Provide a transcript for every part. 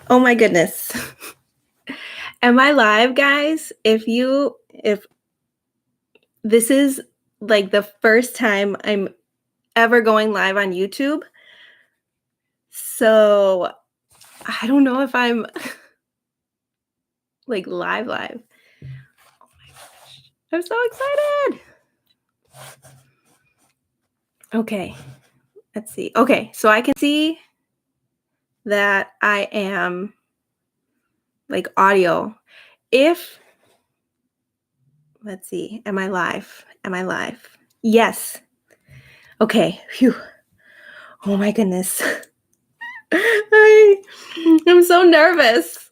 Oh my goodness. Am I live, guys? If this is like the first time I'm ever going live on YouTube. So I don't know if I'm like live. Oh my gosh. I'm so excited. Okay. Let's see. Okay, so I can see that I am like audio. Let's see, am I live? Yes. Okay. Phew. Oh my goodness. I'm so nervous.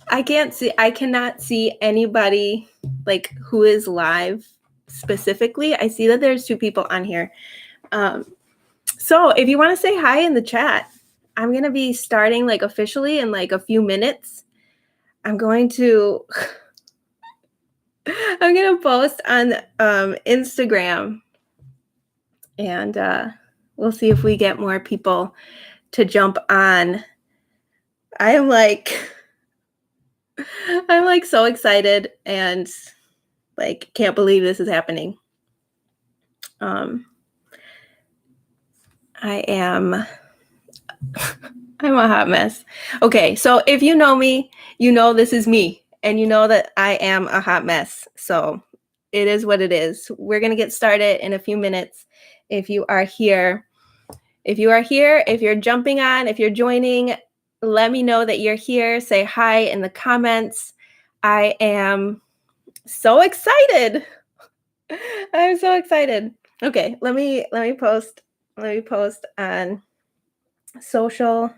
I cannot see anybody like who is live specifically. I see that there's 2 people on here. So if you want to say hi in the chat, I'm going to be starting like officially in like a few minutes. I'm going to post on Instagram, and we'll see if we get more people to jump on. I'm like so excited and like can't believe this is happening. I'm a hot mess. Okay, so if you know me, you know this is me, and you know that I am a hot mess. So it is what it is. We're gonna get started in a few minutes. If you are here, if you're jumping on, if you're joining, let me know that you're here. Say hi in the comments. I am so excited. I'm so excited. Okay, let me post on social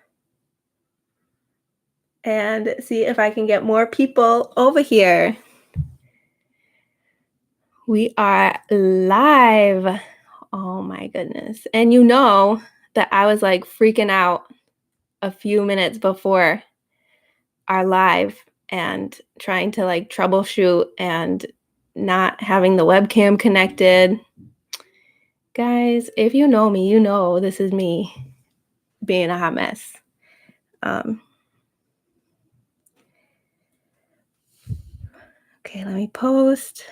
and see if I can get more people over here. We are live. Oh my goodness. And you know that I was like freaking out a few minutes before our live and trying to like troubleshoot and not having the webcam connected. Guys, if you know me, you know this is me being a hot mess. Okay, let me post.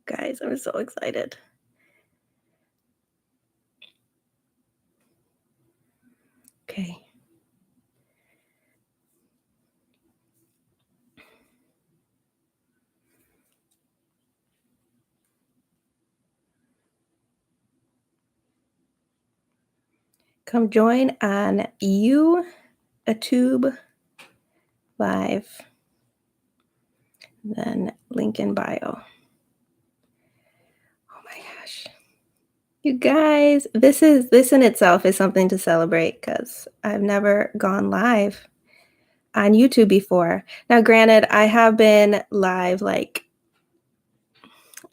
Guys, I'm so excited. Okay. Come join on YouTube live. Then link in bio. Oh my gosh. You guys, this in itself is something to celebrate because I've never gone live on YouTube before. Now, granted, I have been live like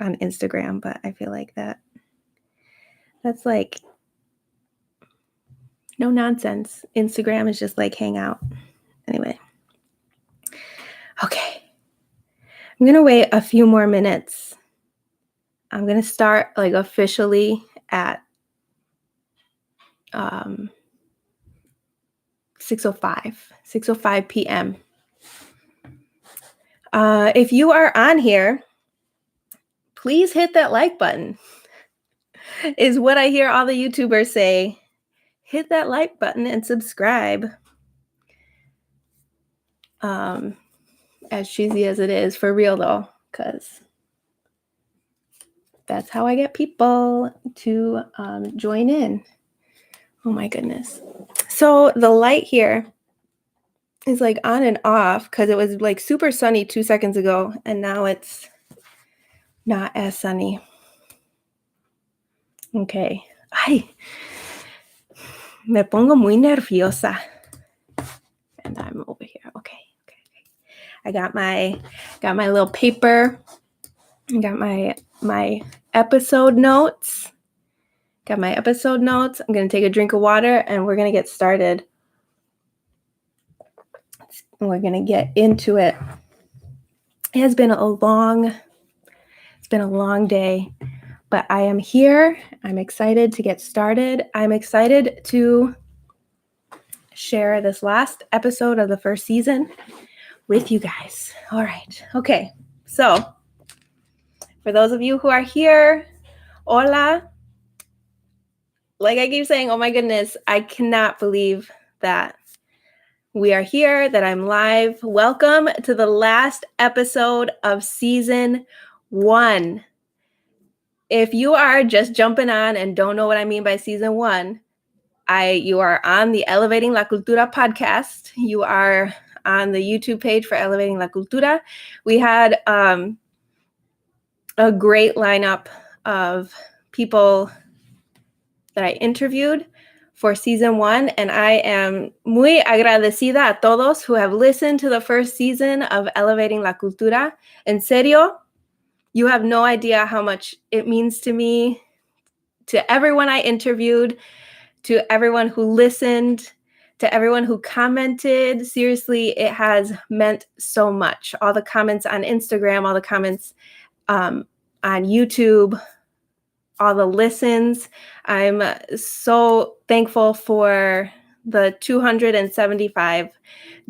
on Instagram, but I feel like that's like no nonsense. Instagram is just like hang out. Anyway. Okay. I'm going to wait a few more minutes. I'm going to start like officially at 6:05 p.m. If you are on here, please hit that like button. Is what I hear all the YouTubers say. Hit that like button and subscribe. As cheesy as it is, for real though, because that's how I get people to join in. Oh my goodness. So the light here is like on and off because it was like super sunny 2 seconds ago and now it's not as sunny. Okay. Ay, me pongo muy nerviosa. And I'm over here. Okay. I got my little paper. I got my episode notes. I'm going to take a drink of water and we're going to get started. We're going to get into it. It's been a long day, but I am here. I'm excited to get started. I'm excited to share this last episode of the first season with you guys. All right. Okay. So, for those of you who are here, hola. Like I keep saying, oh my goodness, I cannot believe that we are here, that I'm live. Welcome to the last episode of season 1. If you are just jumping on and don't know what I mean by season 1, you are on the Elevating la Cultura podcast. You are on the YouTube page for Elevating la Cultura. We had a great lineup of people that I interviewed for season 1, and I am muy agradecida a todos who have listened to the first season of Elevating la Cultura. En serio, you have no idea how much it means to me, to everyone I interviewed, to everyone who listened, to everyone who commented. Seriously, it has meant so much. All the comments on Instagram, all the comments on YouTube, all the listens. I'm so thankful for the 275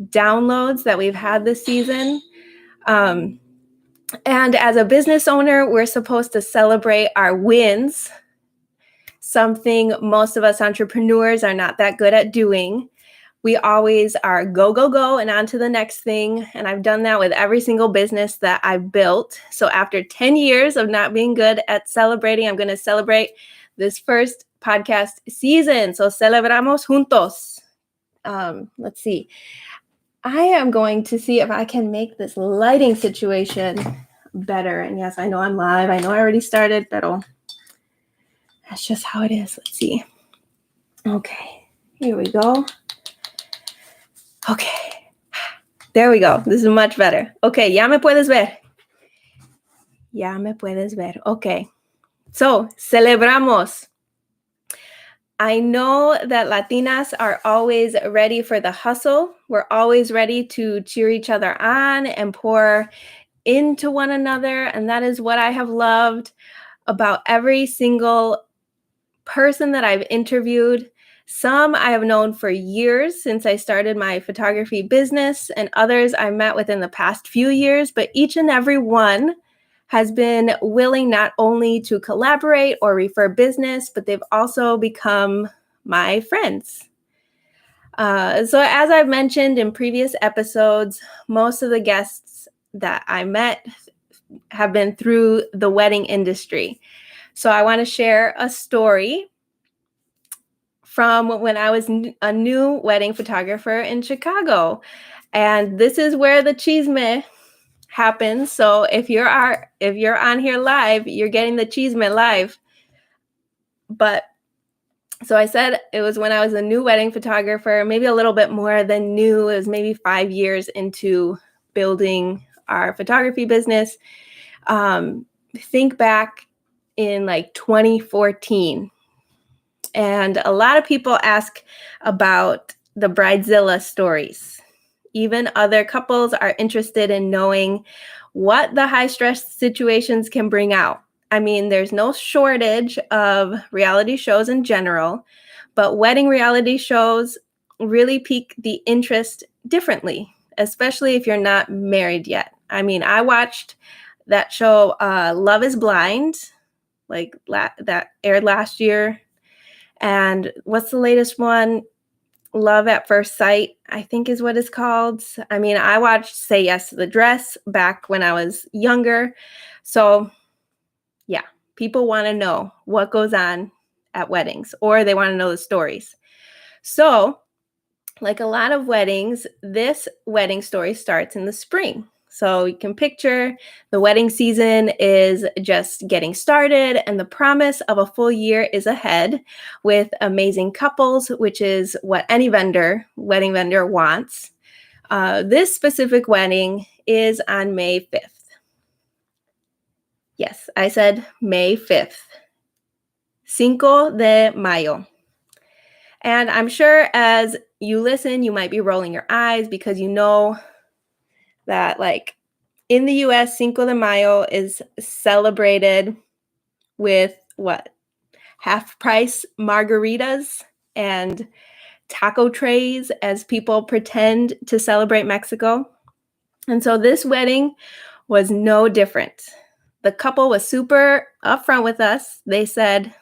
downloads that we've had this season. And as a business owner, we're supposed to celebrate our wins, something most of us entrepreneurs are not that good at doing. We always are go, go, go, and on to the next thing. And I've done that with every single business that I've built. So after 10 years of not being good at celebrating, I'm going to celebrate this first podcast season. So celebramos juntos. Let's see. I am going to see if I can make this lighting situation better. And yes, I know I'm live. I know I already started, but that's just how it is. Let's see. Okay, here we go. Okay, there we go. This is much better. Okay, ya me puedes ver. Ya me puedes ver. Okay, so celebramos. I know that Latinas are always ready for the hustle. We're always ready to cheer each other on and pour into one another. And that is what I have loved about every single person that I've interviewed. Some I have known for years since I started my photography business, and others I met within the past few years, but each and every one has been willing not only to collaborate or refer business, but they've also become my friends. So as I've mentioned in previous episodes, most of the guests that I met have been through the wedding industry. So I want to share a story from when I was a new wedding photographer in Chicago. And this is where the chisme happens. So if you're on here live, you're getting the chisme live. But so I said it was when I was a new wedding photographer, maybe a little bit more than new. It was maybe 5 years into building our photography business. Think back in like 2014. And a lot of people ask about the Bridezilla stories. Even other couples are interested in knowing what the high stress situations can bring out. I mean, there's no shortage of reality shows in general, but wedding reality shows really pique the interest differently, especially if you're not married yet. I mean, I watched that show, Love is Blind, like that aired last year. And what's the latest one? Love at First Sight, I think is what it's called. I mean, I watched Say Yes to the Dress back when I was younger. So yeah, people want to know what goes on at weddings, or they want to know the stories. So like a lot of weddings, this wedding story starts in the spring. So you can picture the wedding season is just getting started and the promise of a full year is ahead with amazing couples, which is what any wedding vendor wants. This specific wedding is on May 5th. Yes, I said May 5th. Cinco de Mayo. And I'm sure as you listen, you might be rolling your eyes because you know that like in the US, Cinco de Mayo is celebrated with what? Half price margaritas and taco trays as people pretend to celebrate Mexico. And so this wedding was no different. The couple was super upfront with us. They said,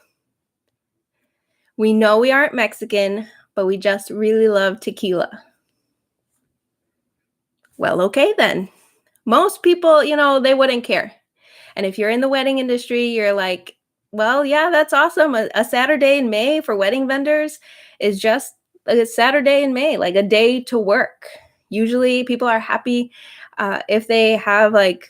"We know we aren't Mexican, but we just really love tequila." Well, okay then. Most people, they wouldn't care. And if you're in the wedding industry, you're like, well, yeah, that's awesome. A Saturday in May for wedding vendors is just a Saturday in May, like a day to work. Usually people are happy if they have like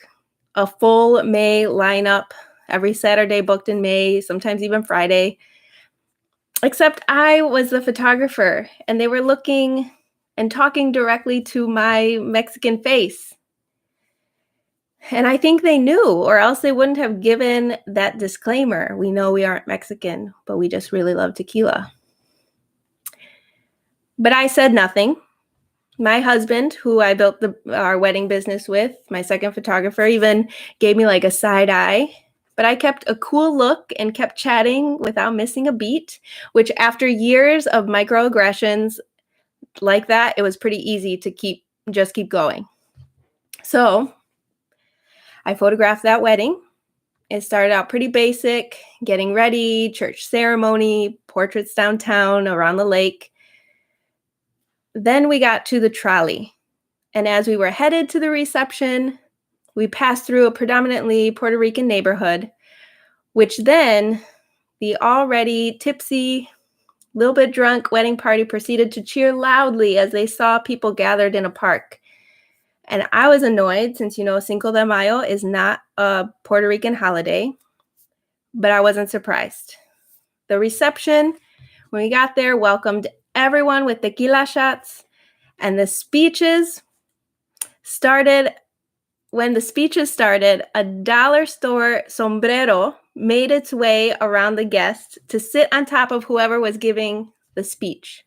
a full May lineup every Saturday booked in May, sometimes even Friday. Except I was the photographer and they were looking and talking directly to my Mexican face. And I think they knew, or else they wouldn't have given that disclaimer. We know we aren't Mexican, but we just really love tequila. But I said nothing. My husband, who I built our wedding business with, my second photographer, even gave me like a side eye. But I kept a cool look and kept chatting without missing a beat, which after years of microaggressions like that, it was pretty easy to keep going. So I photographed that wedding. It started out pretty basic, getting ready, church ceremony, portraits downtown around the lake. Then we got to the trolley. And as we were headed to the reception, we passed through a predominantly Puerto Rican neighborhood, which then the already tipsy, little bit drunk wedding party proceeded to cheer loudly as they saw people gathered in a park. And I was annoyed since, Cinco de Mayo is not a Puerto Rican holiday, but I wasn't surprised. The reception, when we got there, welcomed everyone with tequila shots, and the speeches started. When the speeches started, a dollar store sombrero made its way around the guests to sit on top of whoever was giving the speech.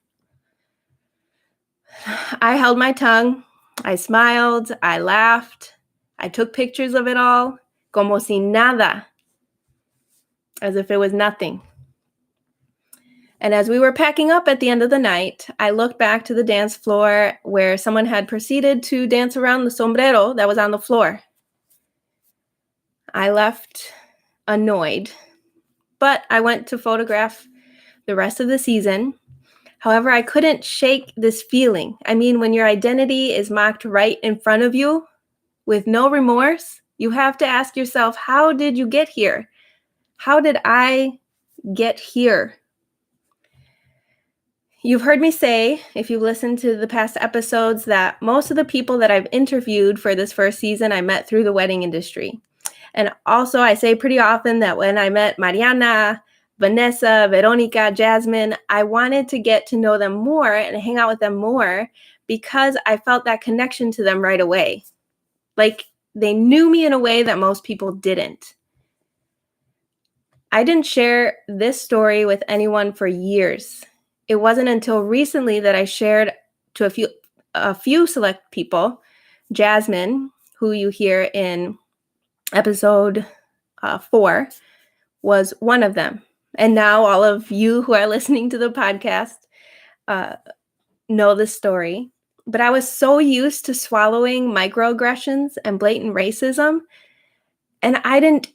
I held my tongue. I smiled. I laughed. I took pictures of it all, como si nada, as if it was nothing. And as we were packing up at the end of the night, I looked back to the dance floor where someone had proceeded to dance around the sombrero that was on the floor. I left annoyed, but I went to photograph the rest of the season. However, I couldn't shake this feeling. I mean, when your identity is mocked right in front of you with no remorse, you have to ask yourself, how did you get here? How did I get here? You've heard me say, if you've listened to the past episodes, that most of the people that I've interviewed for this first season, I met through the wedding industry. And also, I say pretty often that when I met Mariana, Vanessa, Veronica, Jasmine, I wanted to get to know them more and hang out with them more because I felt that connection to them right away. Like they knew me in a way that most people didn't. I didn't share this story with anyone for years. It wasn't until recently that I shared to a few select people. Jasmine, who you hear in episode 4, was one of them. And now all of you who are listening to the podcast know this story. But I was so used to swallowing microaggressions and blatant racism, and I didn't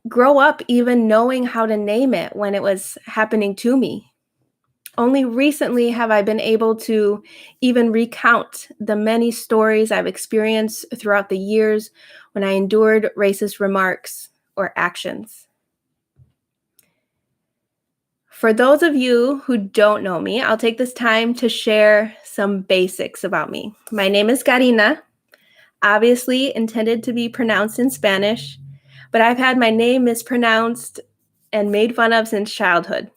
grow up even knowing how to name it when it was happening to me. Only recently have I been able to even recount the many stories I've experienced throughout the years when I endured racist remarks or actions. For those of you who don't know me, I'll take this time to share some basics about me. My name is Karina, obviously intended to be pronounced in Spanish, but I've had my name mispronounced and made fun of since childhood.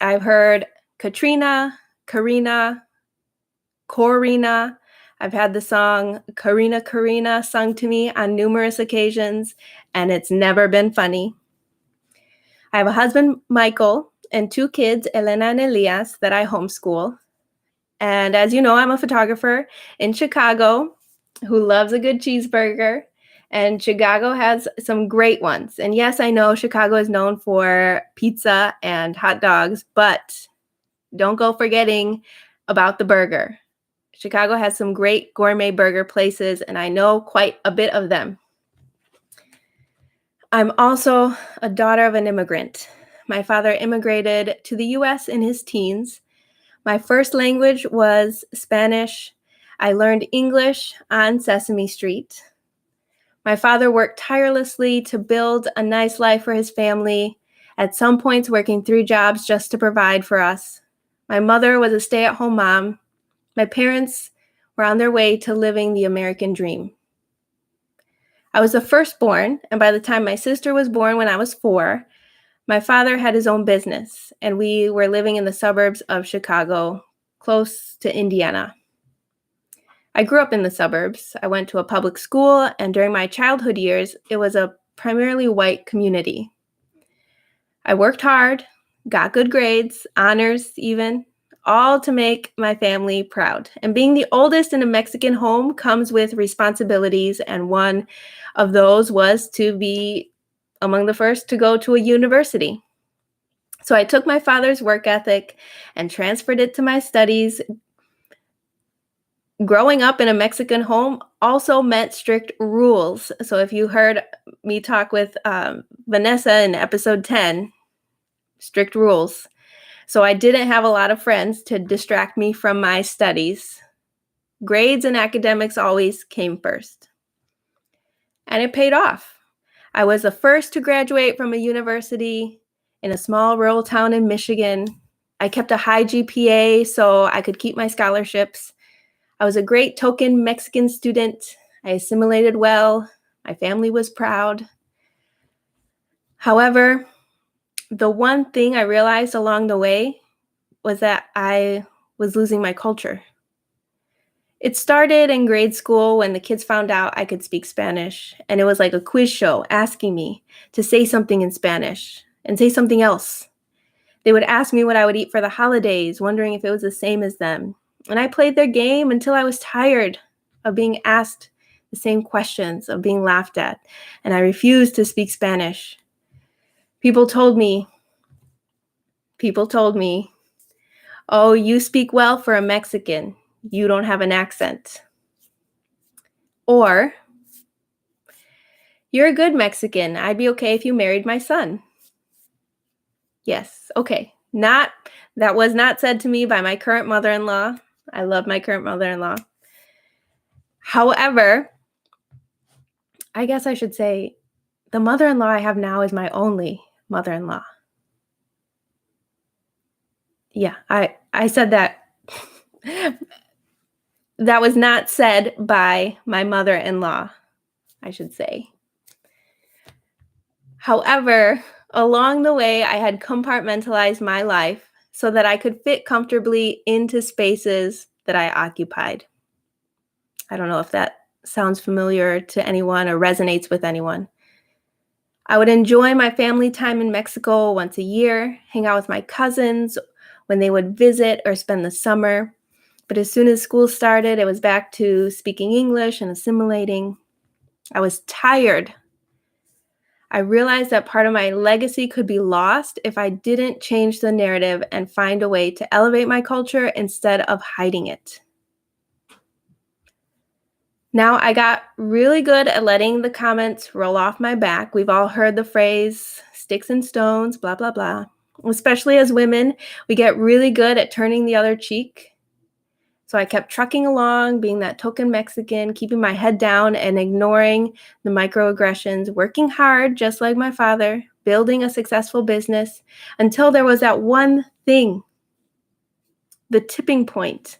I've heard Katrina, Karina, Corina. I've had the song Karina, Karina sung to me on numerous occasions, and it's never been funny. I have a husband, Michael, and 2 kids, Elena and Elias, that I homeschool. And as you know, I'm a photographer in Chicago who loves a good cheeseburger. And Chicago has some great ones. And yes, I know Chicago is known for pizza and hot dogs, but don't go forgetting about the burger. Chicago has some great gourmet burger places, and I know quite a bit of them. I'm also a daughter of an immigrant. My father immigrated to the US in his teens. My first language was Spanish. I learned English on Sesame Street. My father worked tirelessly to build a nice life for his family, at some points working 3 jobs just to provide for us. My mother was a stay-at-home mom. My parents were on their way to living the American dream. I was the firstborn, and by the time my sister was born when I was 4, my father had his own business, and we were living in the suburbs of Chicago, close to Indiana. I grew up in the suburbs. I went to a public school, and during my childhood years, it was a primarily white community. I worked hard, got good grades, honors even, all to make my family proud. And being the oldest in a Mexican home comes with responsibilities, and one of those was to be among the first to go to a university. So I took my father's work ethic and transferred it to my studies. Growing up in a Mexican home also meant strict rules. So if you heard me talk with Vanessa in episode 10, strict rules. So I didn't have a lot of friends to distract me from my studies. Grades and academics always came first. And it paid off. I was the first to graduate from a university in a small rural town in Michigan. I kept a high GPA so I could keep my scholarships. I was a great token Mexican student. I assimilated well. My family was proud. However, the one thing I realized along the way was that I was losing my culture. It started in grade school when the kids found out I could speak Spanish, and it was like a quiz show asking me to say something in Spanish and say something else. They would ask me what I would eat for the holidays, wondering if it was the same as them. And I played their game until I was tired of being asked the same questions, of being laughed at, and I refused to speak Spanish. People told me, "Oh, you speak well for a Mexican. You don't have an accent." Or, "You're a good Mexican. I'd be okay if you married my son." Yes, okay. That was not said to me by my current mother-in-law. I love my current mother-in-law. However, I guess I should say the mother-in-law I have now is my only mother-in-law. Yeah, I said that. That was not said by my mother-in-law, I should say. However, along the way, I had compartmentalized my life so that I could fit comfortably into spaces that I occupied. I don't know if that sounds familiar to anyone or resonates with anyone. I would enjoy my family time in Mexico once a year, hang out with my cousins when they would visit or spend the summer. But as soon as school started, it was back to speaking English and assimilating. I was tired. I realized that part of my legacy could be lost if I didn't change the narrative and find a way to elevate my culture instead of hiding it. Now, I got really good at letting the comments roll off my back. We've all heard the phrase, sticks and stones, blah, blah, blah. Especially as women, we get really good at turning the other cheek. So I kept trucking along, being that token Mexican, keeping my head down and ignoring the microaggressions, working hard, just like my father, building a successful business, until there was that one thing, the tipping point.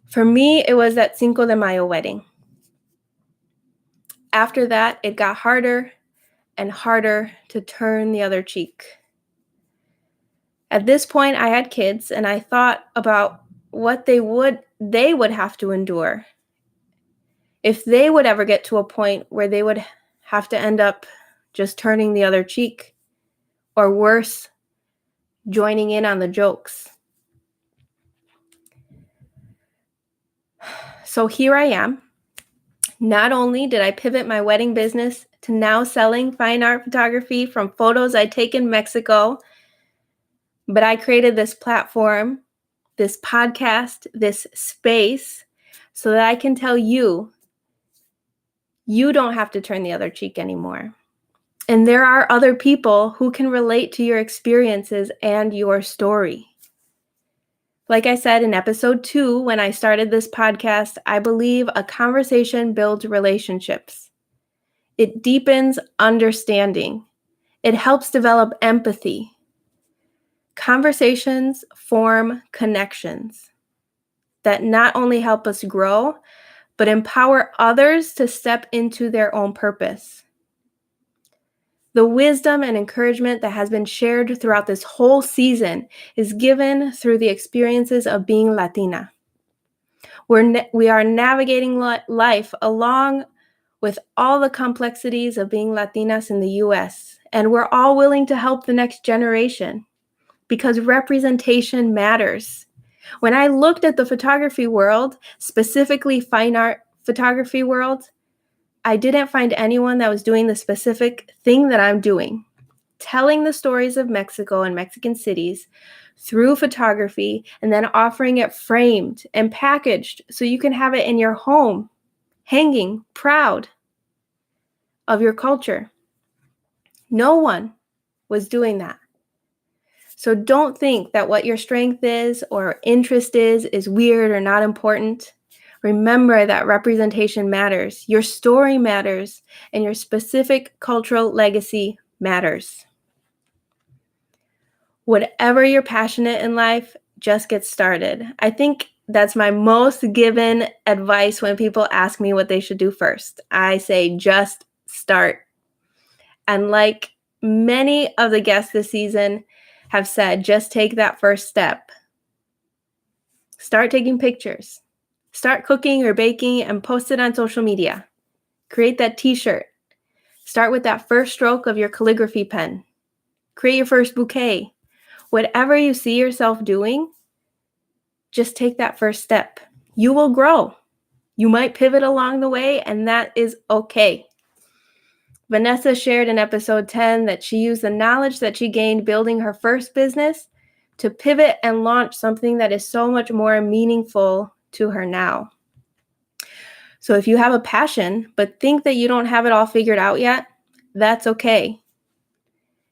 For me, it was that Cinco de Mayo wedding. After that, it got harder and harder to turn the other cheek. At this point, I had kids, and I thought about what they would have to endure if they would ever get to a point where they would have to end up just turning the other cheek, or worse, joining in on the jokes. So here I am. Not only did I pivot my wedding business to now selling fine art photography from photos I take in Mexico, but I created this platform this podcast, this space, so that I can tell you, you don't have to turn the other cheek anymore. And there are other people who can relate to your experiences and your story. Like I said in episode 2, when I started this podcast, I believe a conversation builds relationships. It deepens understanding. It helps develop empathy. Conversations form connections that not only help us grow, but empower others to step into their own purpose. The wisdom and encouragement that has been shared throughout this whole season is given through the experiences of being Latina. We are navigating life along with all the complexities of being Latinas in the US, and we're all willing to help the next generation because representation matters. When I looked at the photography world, specifically fine art photography world, I didn't find anyone that was doing the specific thing that I'm doing, telling the stories of Mexico and Mexican cities through photography and then offering it framed and packaged so you can have it in your home, hanging proud of your culture. No one was doing that. So don't think that what your strength is or interest is weird or not important. Remember that representation matters, your story matters, and your specific cultural legacy matters. Whatever you're passionate in life, just get started. I think that's my most given advice when people ask me what they should do first. I say, just start. And like many of the guests this season have said, just take that first step. Start taking pictures. Start cooking or baking and post it on social media. Create that t-shirt. Start with that first stroke of your calligraphy pen. Create your first bouquet. Whatever you see yourself doing, just take that first step. You will grow. You might pivot along the way, and that is okay. Vanessa shared in episode 10 that she used the knowledge that she gained building her first business to pivot and launch something that is so much more meaningful to her now. So if you have a passion, but think that you don't have it all figured out yet, that's okay.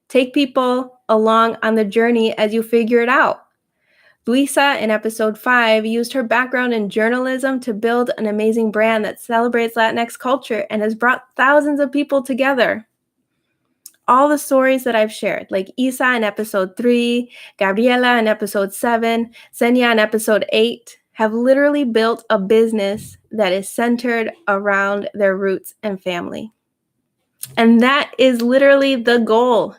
Take people along on the journey as you figure it out. Luisa in episode 5 used her background in journalism to build an amazing brand that celebrates Latinx culture and has brought thousands of people together. All the stories that I've shared, like Isa in episode 3, Gabriela in episode 7, Senya in episode 8, have literally built a business that is centered around their roots and family. And that is literally the goal,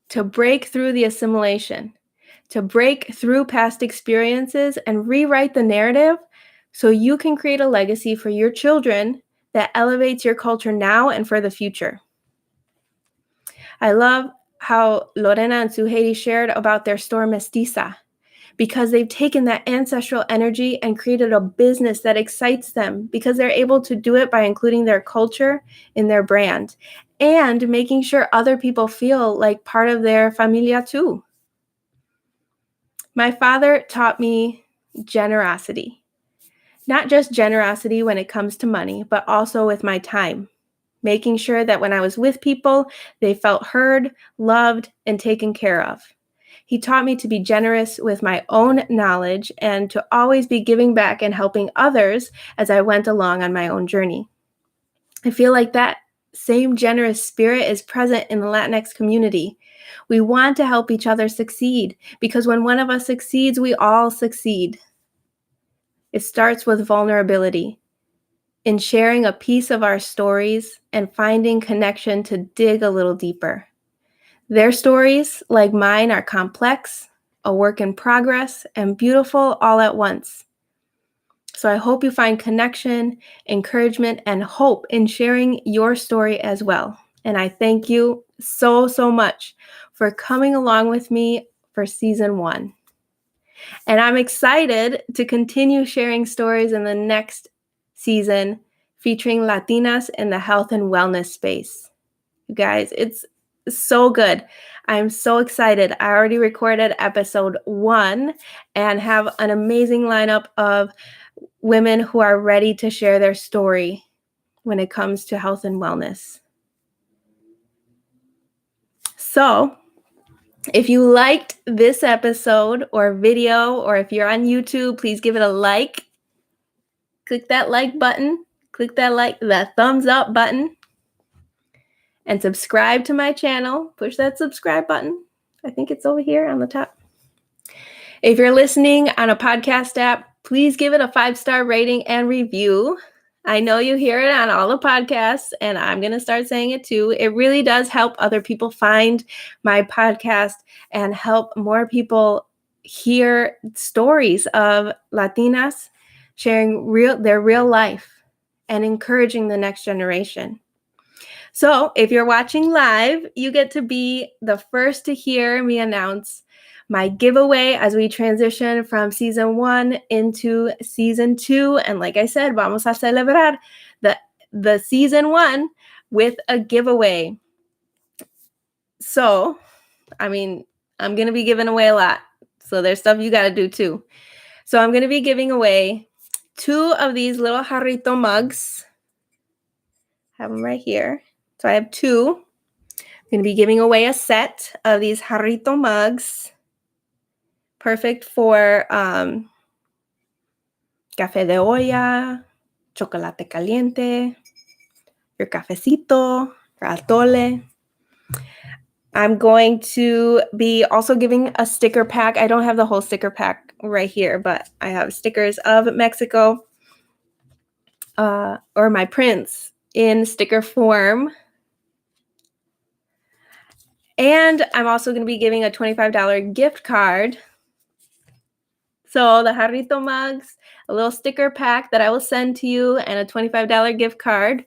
to break through the assimilation, to break through past experiences and rewrite the narrative so you can create a legacy for your children that elevates your culture now and for the future. I love how Lorena and Suheiri shared about their store Mestiza, because they've taken that ancestral energy and created a business that excites them because they're able to do it by including their culture in their brand and making sure other people feel like part of their familia too. My father taught me generosity, not just generosity when it comes to money, but also with my time, making sure that when I was with people, they felt heard, loved, and taken care of. He taught me to be generous with my own knowledge and to always be giving back and helping others as I went along on my own journey. I feel like that same generous spirit is present in the Latinx community. We want to help each other succeed because when one of us succeeds, we all succeed. It starts with vulnerability, in sharing a piece of our stories and finding connection to dig a little deeper. Their stories, like mine, are complex, a work in progress, and beautiful all at once. So I hope you find connection, encouragement, and hope in sharing your story as well. And I thank you so, so much for coming along with me for season 1. And I'm excited to continue sharing stories in the next season featuring Latinas in the health and wellness space. You guys, it's so good. I'm so excited. I already recorded episode 1 and have an amazing lineup of women who are ready to share their story when it comes to health and wellness. So, if you liked this episode or video, or if you're on YouTube, please give it a like. Click that like button. Click that thumbs up button. And subscribe to my channel. Push that subscribe button. I think it's over here on the top. If you're listening on a podcast app, please give it a 5-star rating and review. I know you hear it on all the podcasts, and I'm going to start saying it too. It really does help other people find my podcast and help more people hear stories of Latinas sharing their real life and encouraging the next generation. So if you're watching live, you get to be the first to hear me announce my giveaway as we transition from season 1 into season 2. And like I said, vamos a celebrar the season 1 with a giveaway. So, I'm going to be giving away a lot. So there's stuff you got to do too. So I'm going to be giving away 2 of these little jarrito mugs. I have them right here. So I have 2. I'm going to be giving away a set of these jarrito mugs. Perfect for café de olla, chocolate caliente, your cafecito, your atole. I'm going to be also giving a sticker pack. I don't have the whole sticker pack right here, but I have stickers of Mexico or my prints in sticker form. And I'm also going to be giving a $25 gift card. So the jarrito mugs, a little sticker pack that I will send to you, and a $25 gift card.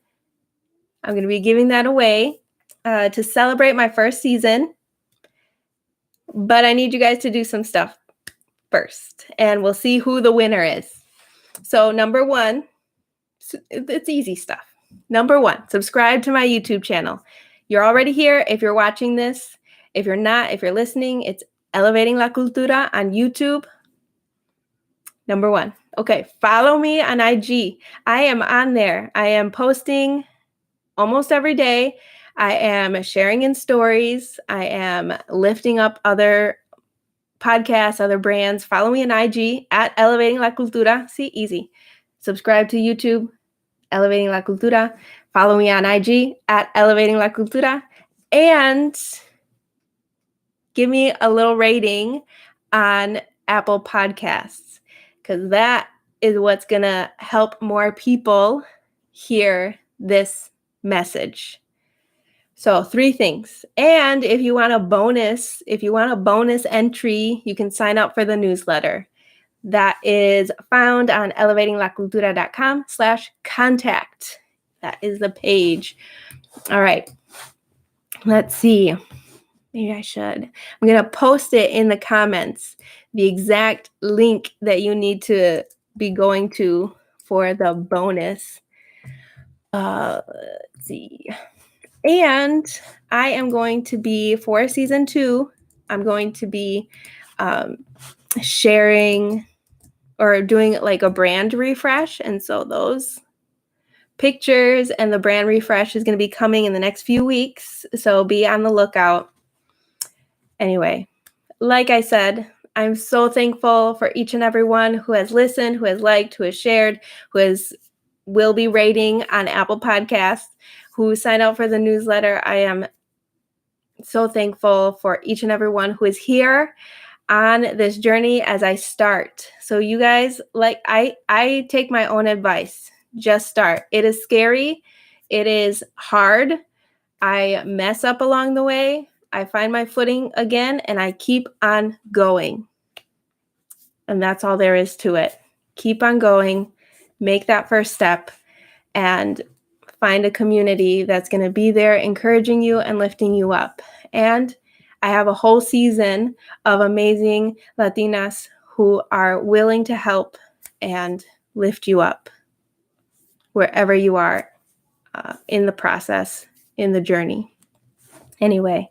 I'm going to be giving that away to celebrate my first season. But I need you guys to do some stuff first, and we'll see who the winner is. So number 1, it's easy stuff. Number 1, subscribe to my YouTube channel. You're already here if you're watching this. If you're not, if you're listening, it's Elevating la Cultura on YouTube. Number 1. Okay, follow me on IG. I am on there. I am posting almost every day. I am sharing in stories. I am lifting up other podcasts, other brands. Follow me on IG at Elevating la Cultura. See, easy. Subscribe to YouTube, Elevating la Cultura. Follow me on IG at Elevating la Cultura. And give me a little rating on Apple Podcasts, because that is what's going to help more people hear this message. So 3 things. And if you want a bonus entry, you can sign up for the newsletter. That is found on elevatinglacultura.com/contact. That is the page. All right. Let's see. Maybe I should. I'm going to post it in the comments, the exact link that you need to be going to for the bonus. Let's see. And I am going to be, for season 2, I'm going to be sharing or doing like a brand refresh. And so those pictures and the brand refresh is going to be coming in the next few weeks. So be on the lookout. Anyway, like I said, I'm so thankful for each and every one who has listened, who has liked, who has shared, will be rating on Apple Podcasts, who signed up for the newsletter. I am so thankful for each and every one who is here on this journey as I start. So you guys, like I take my own advice. Just start. It is scary. It is hard. I mess up along the way. I find my footing again, and I keep on going. And that's all there is to it. Keep on going. Make that first step and find a community that's going to be there encouraging you and lifting you up. And I have a whole season of amazing Latinas who are willing to help and lift you up wherever you are in the process, in the journey. Anyway,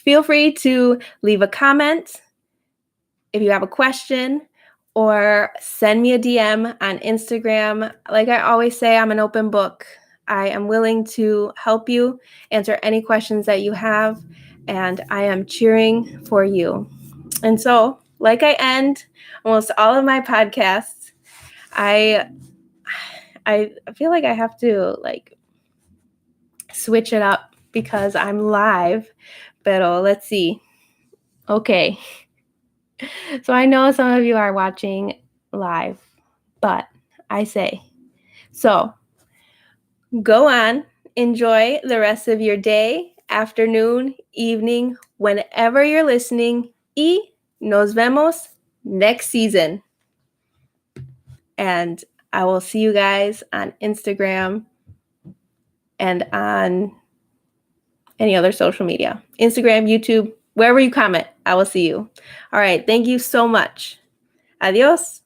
feel free to leave a comment if you have a question, or send me a DM on Instagram. Like I always say, I'm an open book. I am willing to help you answer any questions that you have, and I am cheering for you. And so, like I end almost all of my podcasts, I feel like I have to switch it up because I'm live. Pero let's see. Okay. So I know some of you are watching live, but I say, so go on, enjoy the rest of your day, afternoon, evening, whenever you're listening. Y nos vemos next season. And I will see you guys on Instagram and on any other social media. Instagram, YouTube, wherever you comment, I will see you. All right. Thank you so much. Adios.